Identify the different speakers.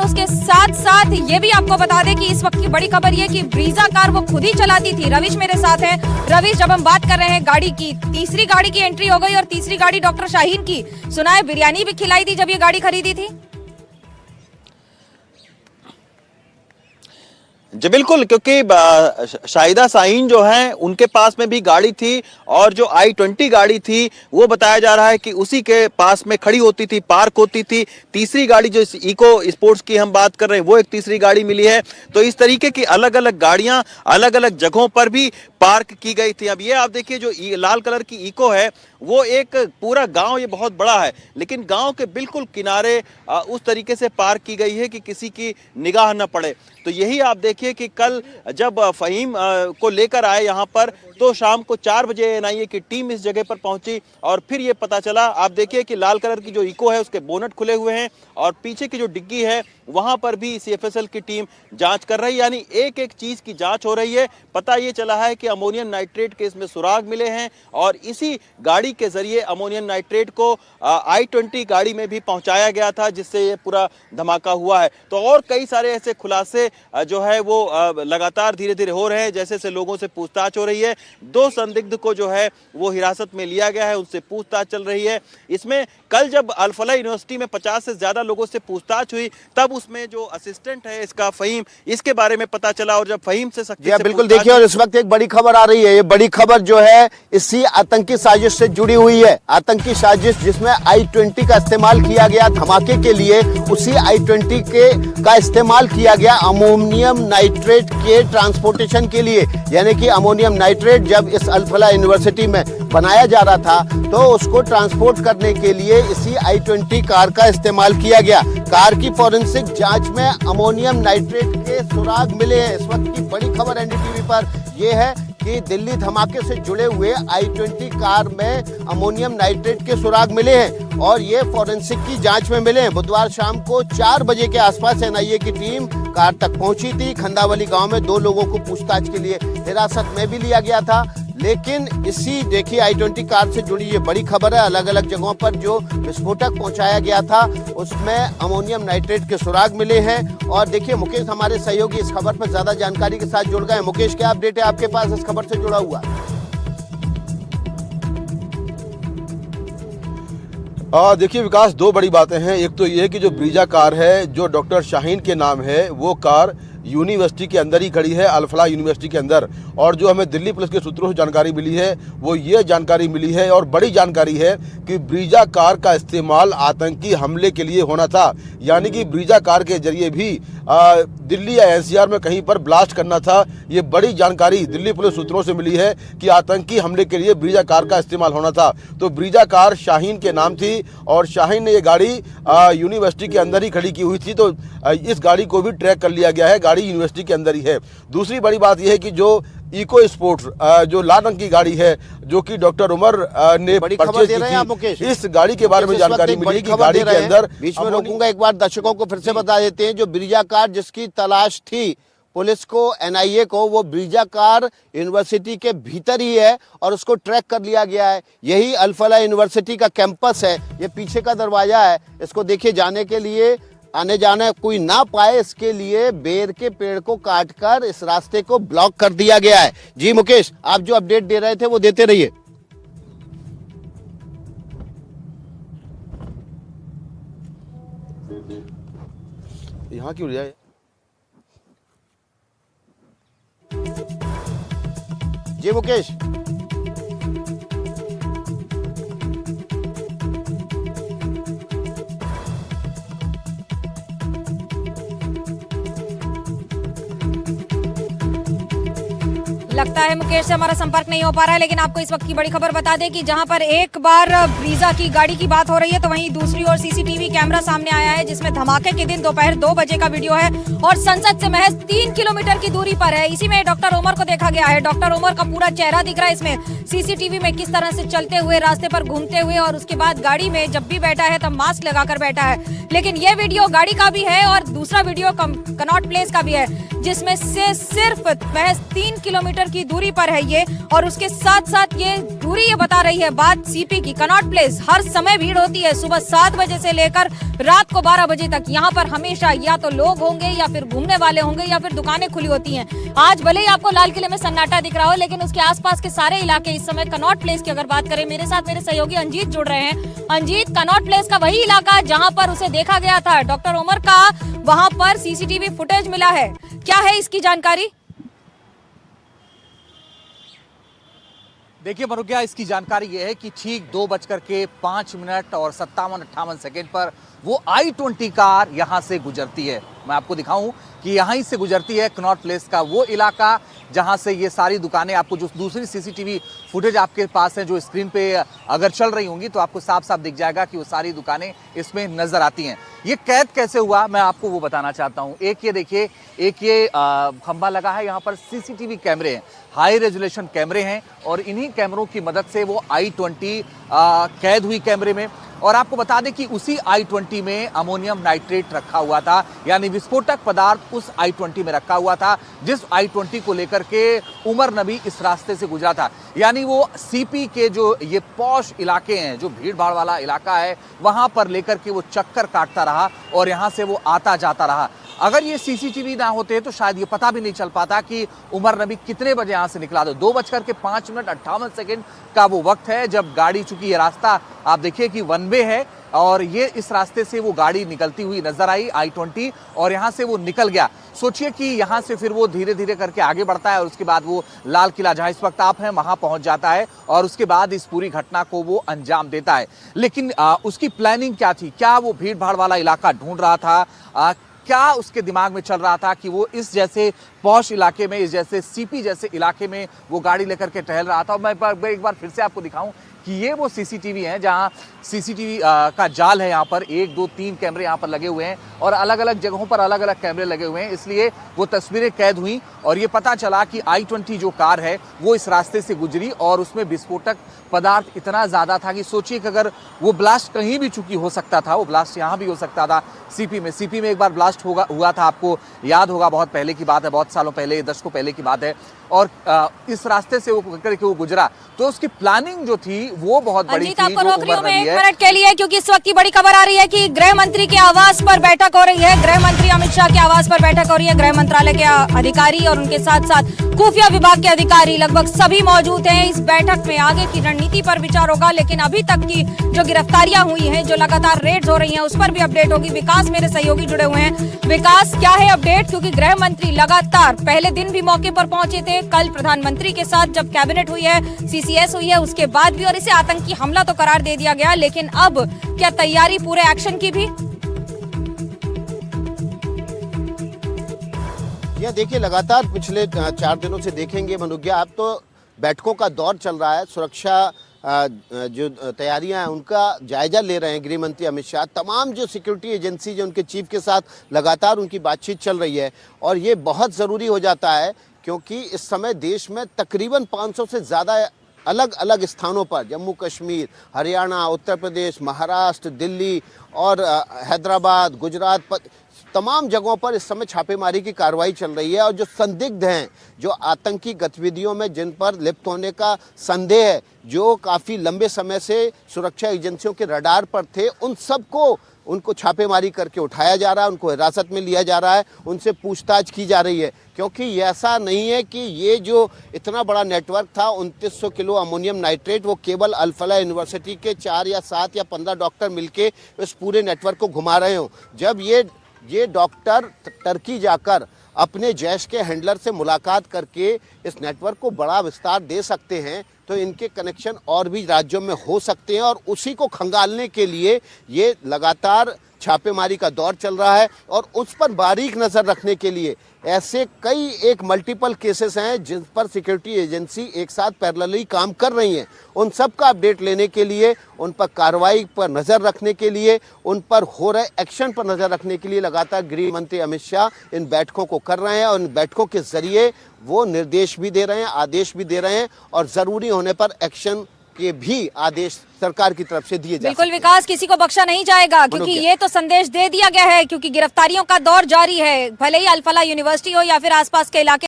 Speaker 1: उसके साथ साथ ये भी आपको बता दें कि इस वक्त की बड़ी खबर ये कि ब्रीजा कार वो खुद ही चलाती थी। रविश मेरे साथ है। रविश, जब हम बात कर रहे हैं गाड़ी की, तीसरी गाड़ी की एंट्री हो गई और तीसरी गाड़ी डॉक्टर शाहीन की। सुना है बिरयानी भी खिलाई थी जब ये गाड़ी खरीदी थी।
Speaker 2: जी बिल्कुल, क्योंकि शाहिदा शाहीन जो है उनके पास में भी गाड़ी थी और जो i20 गाड़ी थी वो बताया जा रहा है कि उसी के पास में खड़ी होती थी, पार्क होती थी। तीसरी गाड़ी जो इको स्पोर्ट्स की हम बात कर रहे हैं वो एक तीसरी गाड़ी मिली है। तो इस तरीके की अलग अलग गाड़ियां अलग अलग जगहों पर भी पार्क की गई थी। अब ये आप देखिए, जो लाल कलर की इको है वो एक पूरा गांव, ये बहुत बड़ा है, लेकिन गांव के बिल्कुल किनारे उस तरीके से पार्क की गई है कि किसी की निगाह न पड़े। तो यही आप देखिए कि कल जब फहीम को लेकर आए यहाँ पर, तो शाम को 4 बजे एनआईए की टीम इस जगह पर पहुंची और फिर ये पता चला। आप देखिए कि लाल कलर की जो इको है उसके बोनट खुले हुए हैं और पीछे की जो डिग्गी है वहां पर भी सीएफएसएल की टीम जांच कर रही है, यानी एक एक चीज की जांच हो रही है। पता ये चला है कि अमोनियम नाइट्रेट के इसमें सुराग मिले हैं और इसी गाड़ी के जरिए अमोनियम नाइट्रेट को i20 गाड़ी में भी पहुंचाया गया था, जिससे ये पूरा धमाका हुआ है। तो और कई सारे ऐसे खुलासे जो है वो लगातार धीरे धीरे हो रहे हैं। जैसे से लोगों से पूछताछ हो रही है। 2 संदिग्ध को जो है वो हिरासत में लिया गया है, उनसे पूछताछ चल रही है। इसमें कल जब अल-फलाह यूनिवर्सिटी में 50 से ज्यादा लोगों से पूछताछ हुई, तब उसमें जो असिस्टेंट है इसका फहीम, इसके बारे में पता चला। और जब फहीम से सख्ती से
Speaker 3: बिल्कुल देखिए, और इस वक्त एक बड़ी खबर आ रही है। ये बड़ी खबर जो है इसी आतंकी साजिश से जुड़ी हुई है। आतंकी साजिश जिसमें i20 का इस्तेमाल किया गया धमाके के लिए, उसी i20 का इस्तेमाल किया गया अमोनियम नाइट्रेट के ट्रांसपोर्टेशन के लिए। यानी कि अमोनियम नाइट्रेट जब इस अल-फलाह यूनिवर्सिटी में बनाया जा रहा था तो उसको ट्रांसपोर्ट करने के लिए इसी i20 कार का इस्तेमाल किया गया। कार की फोरेंसिक जांच में अमोनियम नाइट्रेट के सुराग मिले हैं। इस वक्त की बड़ी खबर एनडीटीवी पर यह है कि दिल्ली धमाके से जुड़े हुए i20 कार में अमोनियम नाइट्रेट के सुराग मिले हैं और ये फोरेंसिक की जांच में मिले हैं। बुधवार शाम को 4 बजे के आसपास एनआईए की टीम कार तक पहुंची थी। खंदावली गांव में 2 लोगों को पूछताछ के लिए हिरासत में भी लिया गया था। लेकिन इसी देखिए i20 कार से जुड़ी ये बड़ी खबर है। अलग अलग जगहों पर जो विस्फोटक पहुंचाया गया था उसमें अमोनियम नाइट्रेट के सुराग मिले हैं। और देखिए मुकेश हमारे सहयोगी इस खबर पर ज्यादा जानकारी के साथ जुड़ गए। मुकेश, क्या अपडेट है आपके पास इस खबर से जुड़ा हुआ?
Speaker 4: देखिए विकास, 2 बड़ी बातें हैं। एक तो ये कि जो ब्रीजा कार है जो डॉक्टर शाहीन के नाम है, वो कार यूनिवर्सिटी के अंदर ही खड़ी है, अल-फलाह यूनिवर्सिटी के अंदर। और जो हमें दिल्ली पुलिस के सूत्रों से जानकारी मिली है वो ये जानकारी मिली है, और बड़ी जानकारी है, कि ब्रीजा कार का इस्तेमाल आतंकी हमले के लिए होना था। यानी कि ब्रीजा कार के जरिए भी दिल्ली या एनसीआर में कहीं पर ब्लास्ट करना था। ये बड़ी जानकारी दिल्ली पुलिस सूत्रों से मिली है कि आतंकी हमले के लिए ब्रीजा कार का इस्तेमाल होना था। तो ब्रीजा कार शाहीन के नाम थी और शाहीन ने ये गाड़ी यूनिवर्सिटी के अंदर ही खड़ी की हुई थी। तो इस गाड़ी को भी ट्रैक कर लिया गया है, गाड़ी यूनिवर्सिटी के अंदर ही है। दूसरी बड़ी बात यह है कि जो इको स्पोर्ट्स जो लाल रंग की गाड़ी है, जो कि डॉक्टर उमर ने परचेज की थी, इस गाड़ी के बारे में जानकारी मिली कि गाड़ी के अंदर,
Speaker 3: बीच में रोकूंगा, एक बार दर्शकों को फिर से बता देते हैं। जो ब्रीजा कार जिसकी तलाश थी पुलिस को, एनआईए को, वो ब्रीजा कार यूनिवर्सिटी के भीतर ही है और उसको ट्रैक कर लिया गया है। यही अल-फलाह यूनिवर्सिटी का कैंपस है। ये पीछे का दरवाजा है। इसको देखिए, जाने के लिए आने जाने कोई ना पाए इसके लिए बेर के पेड़ को काटकर इस रास्ते को ब्लॉक कर दिया गया है। जी मुकेश, आप जो अपडेट दे रहे थे वो देते रहिए।
Speaker 4: यहाँ क्यों जाए?
Speaker 3: जी मुकेश,
Speaker 1: लगता है मुकेश से हमारा संपर्क नहीं हो पा रहा है, लेकिन आपको इस वक्त की बड़ी खबर बता दें कि जहां पर एक बार ब्रीजा की गाड़ी की बात हो रही है तो वहीं दूसरी ओर सीसीटीवी कैमरा सामने आया है, जिसमें धमाके के दिन दोपहर 2 बजे का वीडियो है और संसद से महज 3 किलोमीटर की दूरी पर है। इसी में डॉक्टर उमर को देखा गया है। डॉक्टर उमर का पूरा चेहरा दिख रहा है इसमें सीसीटीवी में, किस तरह से चलते हुए, रास्ते पर घूमते हुए, और उसके बाद गाड़ी में जब भी बैठा है तब मास्क लगाकर बैठा है। लेकिन ये वीडियो गाड़ी का भी है और दूसरा वीडियो कनॉट प्लेस का भी है, जिसमें से सिर्फ महज 3 किलोमीटर की दूरी पर है ये। और उसके साथ साथ ये दूरी ये बता रही है बात सीपी की। कनॉट प्लेस हर समय भीड़ होती है, सुबह 7 बजे से लेकर रात को 12 बजे तक। यहाँ पर हमेशा या तो लोग होंगे या फिर घूमने वाले होंगे या फिर दुकानें खुली होती हैं। आज भले ही आपको लाल किले में सन्नाटा दिख रहा हो, लेकिन उसके आसपास के सारे इलाके इस समय कनॉट प्लेस की अगर बात करें, मेरे साथ मेरे सहयोगी अंजीत जुड़ रहे हैं। अंजीत, कनॉट प्लेस का वही इलाका जहां पर उसे देखा गया था डॉक्टर उमर का, वहां पर सीसीटीवी फुटेज मिला है, क्या है इसकी जानकारी?
Speaker 5: देखिए मरुग्या, इसकी जानकारी ये है कि ठीक 2:05 और 57-58 सेकेंड पर वो I-20 कार यहां से गुजरती है। मैं आपको दिखाऊं कि यहीं से गुजरती है कनॉट प्लेस का वो इलाका जहां से ये सारी दुकानें, आपको जो दूसरी सीसीटीवी फुटेज आपके पास है जो स्क्रीन पे अगर चल रही होंगी तो आपको साफ साफ दिख जाएगा कि वो सारी दुकानें इसमें नजर आती हैं। ये कैद कैसे हुआ मैं आपको वो बताना चाहता हूं। एक ये देखिए, एक ये खंभा लगा है, यहाँ पर सीसीटीवी कैमरे हैं, हाई रेजोल्यूशन कैमरे हैं, और इन्हीं कैमरों की मदद से वो I-20 कैद हुई कैमरे में। और आपको बता दें कि उसी I-20 में अमोनियम नाइट्रेट रखा हुआ था, यानी विस्फोटक पदार्थ उस I-20 में रखा हुआ था, जिस I-20 को लेकर के उमर नबी इस रास्ते से गुजरा था। यानी वो सीपी के जो ये पॉश इलाके हैं, जो भीड़ भाड़ वाला इलाका है, वहां पर लेकर के वो चक्कर काटता रहा और यहां से वो आता जाता रहा। अगर ये सीसीटीवी ना होते तो शायद ये पता भी नहीं चल पाता कि उमर नबी कितने बजे यहां से निकला। 2:05 का वो वक्त है जब गाड़ी, चूंकि ये रास्ता आप देखिए कि वन वे है, और ये इस रास्ते से वो गाड़ी निकलती हुई नजर आई I-20, और यहां से वो निकल गया। सोचिए कि यहां से फिर वो धीरे धीरे करके आगे बढ़ता है और उसके बाद वो लाल किला जहां इस वक्त आप हैं वहां पहुंच जाता है, और उसके बाद इस पूरी घटना को वो अंजाम देता है। लेकिन उसकी प्लानिंग क्या थी? क्या वो भीड़ भाड़ वाला इलाका ढूंढ रहा था? क्या उसके दिमाग में चल रहा था कि वो इस जैसे पॉश इलाके में, इस जैसे सीपी जैसे इलाके में वो गाड़ी लेकर के टहल रहा था? और मैं एक बार फिर से आपको दिखाऊं कि ये वो सीसीटीवी है जहां सीसीटीवी का जाल है। यहाँ पर 1, 2, 3 कैमरे यहाँ पर लगे हुए हैं, और अलग अलग जगहों पर अलग अलग कैमरे लगे हुए हैं, इसलिए वो तस्वीरें कैद हुई और ये पता चला कि I-20 जो कार है वो इस रास्ते से गुजरी, और उसमें विस्फोटक पदार्थ इतना ज़्यादा था कि सोचिए कि अगर वो ब्लास्ट कहीं भी चूंकि हो सकता था, वो ब्लास्ट यहाँ भी हो सकता था। सीपी में एक बार ब्लास्ट हुआ था, आपको याद होगा, बहुत पहले की बात है, बहुत सालों पहले, दशकों पहले की बात है, और इस रास्ते से वो करके वो गुजरा। तो उसकी प्लानिंग जो थी वो बहुत बड़ी थी।
Speaker 1: आपको रोक रही हूं मैं 1 मिनट के लिए, क्योंकि इस वक्त की बड़ी खबर आ रही है कि गृह मंत्री के आवास पर बैठक हो रही है। गृह मंत्री अमित शाह के आवास पर बैठक हो रही है। गृह मंत्रालय के अधिकारी और उनके साथ साथ खुफिया विभाग के अधिकारी लगभग सभी मौजूद हैं। इस बैठक में आगे की रणनीति पर विचार होगा, लेकिन अभी तक की जो गिरफ्तारियां हुई हैं, जो लगातार रेड्स हो रही हैं, उस पर भी अपडेट होगी। विकास मेरे सहयोगी जुड़े हुए हैं। विकास, क्या है अपडेट? क्योंकि गृह मंत्री लगातार पहले दिन भी मौके पर पहुंचे थे, कल प्रधानमंत्री के साथ जब कैबिनेट हुई है, CCS हुई है, उसके बाद भी, और इसे आतंकी हमला तो करार दे दिया गया, लेकिन अब क्या तैयारी पूरे एक्शन की भी?
Speaker 3: यह देखिए, लगातार पिछले 4 दिनों से देखेंगे मनुग्या, अब तो बैठकों का दौर चल रहा है। सुरक्षा जो तैयारियां हैं उनका जायजा ले रहे हैं गृह मंत्री अमित शाह। तमाम जो सिक्योरिटी एजेंसी जो उनके चीफ के साथ लगातार उनकी बातचीत चल रही है, और ये बहुत ज़रूरी हो जाता है क्योंकि इस समय देश में तकरीबन 500 से ज़्यादा अलग अलग स्थानों पर, जम्मू कश्मीर, हरियाणा, उत्तर प्रदेश, महाराष्ट्र, दिल्ली और हैदराबाद, गुजरात, तमाम जगहों पर इस समय छापेमारी की कार्रवाई चल रही है। और जो संदिग्ध हैं, जो आतंकी गतिविधियों में जिन पर लिप्त होने का संदेह है, जो काफ़ी लंबे समय से सुरक्षा एजेंसियों के रडार पर थे, उन सबको उनको छापेमारी करके उठाया जा रहा है, उनको हिरासत में लिया जा रहा है, उनसे पूछताछ की जा रही है। क्योंकि ऐसा नहीं है कि ये जो इतना बड़ा नेटवर्क था, 2900 किलो अमोनियम नाइट्रेट, वो केवल अल-फलाह यूनिवर्सिटी के 4 या 7 या 15 डॉक्टर मिलके इस पूरे नेटवर्क को घुमा रहे हों। जब ये डॉक्टर टर्की जाकर अपने जैश के हैंडलर से मुलाकात करके इस नेटवर्क को बड़ा विस्तार दे सकते हैं, तो इनके कनेक्शन और भी राज्यों में हो सकते हैं, और उसी को खंगालने के लिए ये लगातार छापेमारी का दौर चल रहा है। और उस पर बारीक नज़र रखने के लिए ऐसे कई मल्टीपल केसेस हैं जिन पर सिक्योरिटी एजेंसी एक साथ पैरेलली काम कर रही हैं। उन सब का अपडेट लेने के लिए, उन पर कार्रवाई पर नज़र रखने के लिए, उन पर हो रहे एक्शन पर नज़र रखने के लिए लगातार गृह मंत्री अमित शाह इन बैठकों को कर रहे हैं, और इन बैठकों के जरिए वो निर्देश भी दे रहे हैं, आदेश भी दे रहे हैं, और ज़रूरी होने पर एक्शन के भी आदेश सरकार की तरफ से दिए जा
Speaker 1: बिल्कुल
Speaker 3: सकते हैं।
Speaker 1: विकास, किसी को बख्शा नहीं जाएगा क्योंकि
Speaker 3: मनोज,
Speaker 1: ये तो संदेश दे दिया गया है, क्योंकि गिरफ्तारियों का दौर जारी है, भले ही अल फलाह यूनिवर्सिटी हो या फिर आसपास के इलाके